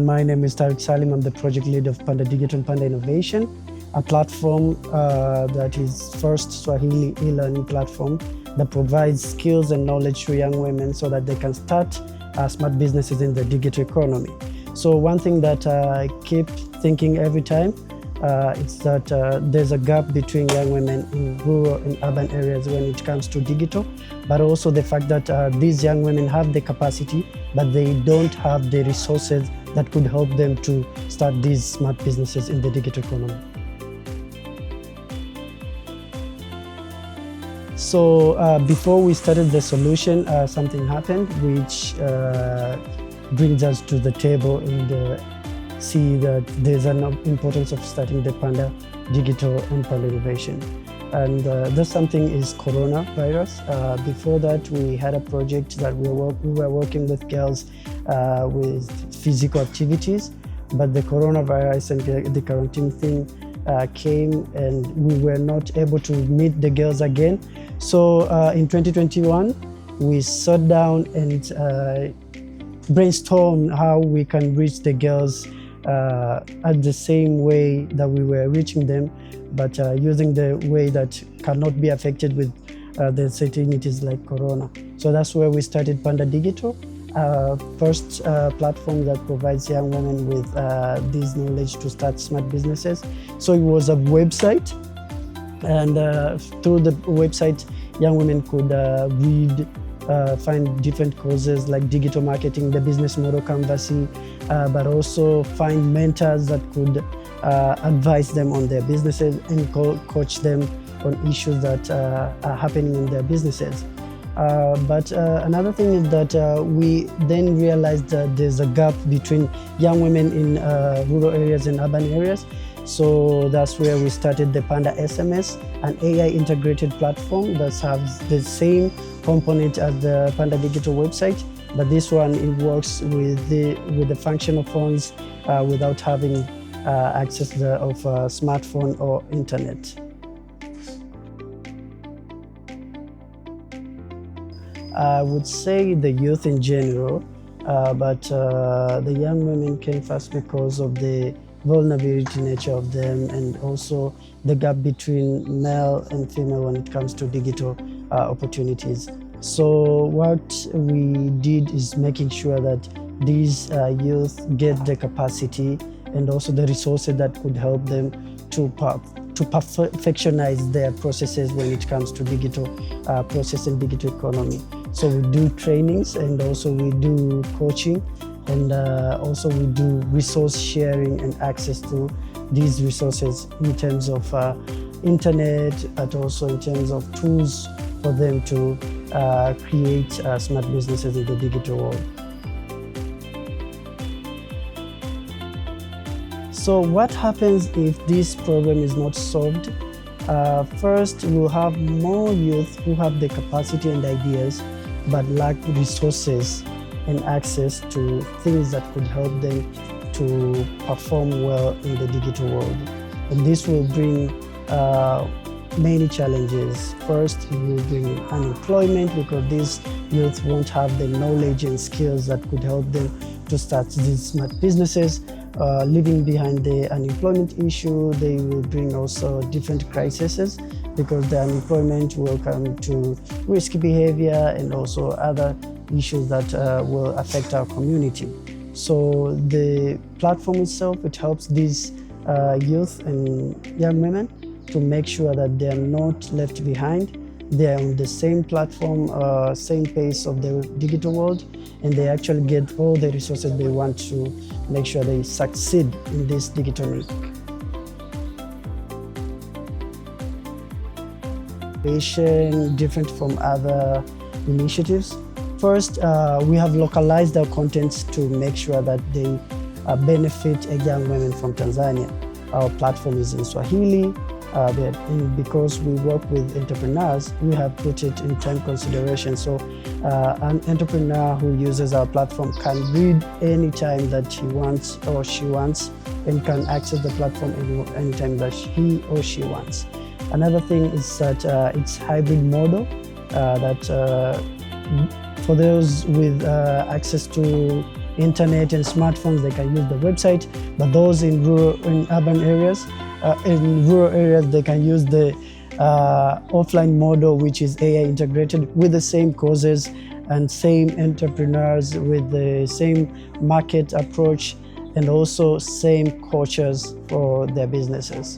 My name is Taliq Salim. I'm the project lead of Panda Digital and Panda Innovation, a platform that is first Swahili e-learning platform that provides skills and knowledge to young women so that they can start smart businesses in the digital economy. So one thing that I keep thinking every time is that there's a gap between young women in rural and urban areas when it comes to digital, but also the fact that these young women have the capacity, but they don't have the resources that could help them to start these smart businesses in the digital economy. So before we started the solution, something happened which brings us to the table and see that there's an importance of starting the Panda Digital and Panda Innovation. And that something is coronavirus. Before that, we had a project that we were working with girls with physical activities, but the coronavirus and the quarantine thing came and we were not able to meet the girls again. So in 2021, we sat down and brainstormed how we can reach the girls at the same way that we were reaching them, but using the way that cannot be affected with the uncertainties like Corona. So that's where we started Panda Digital, first platform that provides young women with this knowledge to start smart businesses. So it was a website, and through the website, young women could read, find different courses like digital marketing, the business model canvassing, but also find mentors that could advise them on their businesses and coach them on issues that are happening in their businesses. But another thing is that we then realized that there's a gap between young women in rural areas and urban areas. So that's where we started the Panda SMS, an AI integrated platform that has the same component as the Panda Digital website, but this one, it works with the functional phones without having access of a smartphone or internet. I would say the youth in general, but the young women came first because of the vulnerability nature of them and also the gap between male and female when it comes to digital opportunities. So what we did is making sure that these youth get the capacity and also the resources that could help them to perfectionize their processes when it comes to digital process and digital economy. So we do trainings and also we do coaching, and also we do resource sharing and access to these resources in terms of internet, but also in terms of tools for them to create smart businesses in the digital world. So what happens if this problem is not solved? First, we'll have more youth who have the capacity and ideas but lack resources and access to things that could help them to perform well in the digital world. And this will bring many challenges. First, it will bring unemployment because these youth won't have the knowledge and skills that could help them to start these smart businesses. Leaving behind the unemployment issue, they will bring also different crises because the unemployment will come to risky behavior and also other issues that will affect our community. So the platform itself, it helps these youth and young women to make sure that they are not left behind. They are on the same platform, same pace of the digital world, and they actually get all the resources they want to make sure they succeed in this digital age. Different from other initiatives. First, we have localized our contents to make sure that they benefit young women from Tanzania. Our platform is in Swahili, and because we work with entrepreneurs, we have put it in time consideration. So an entrepreneur who uses our platform can read anytime that he wants or she wants and can access the platform anytime that he or she wants. Another thing is that it's hybrid model, that for those with access to internet and smartphones, they can use the website. But those in urban areas, they can use the offline model, which is AI integrated with the same courses and same entrepreneurs with the same market approach and also same coaches for their businesses.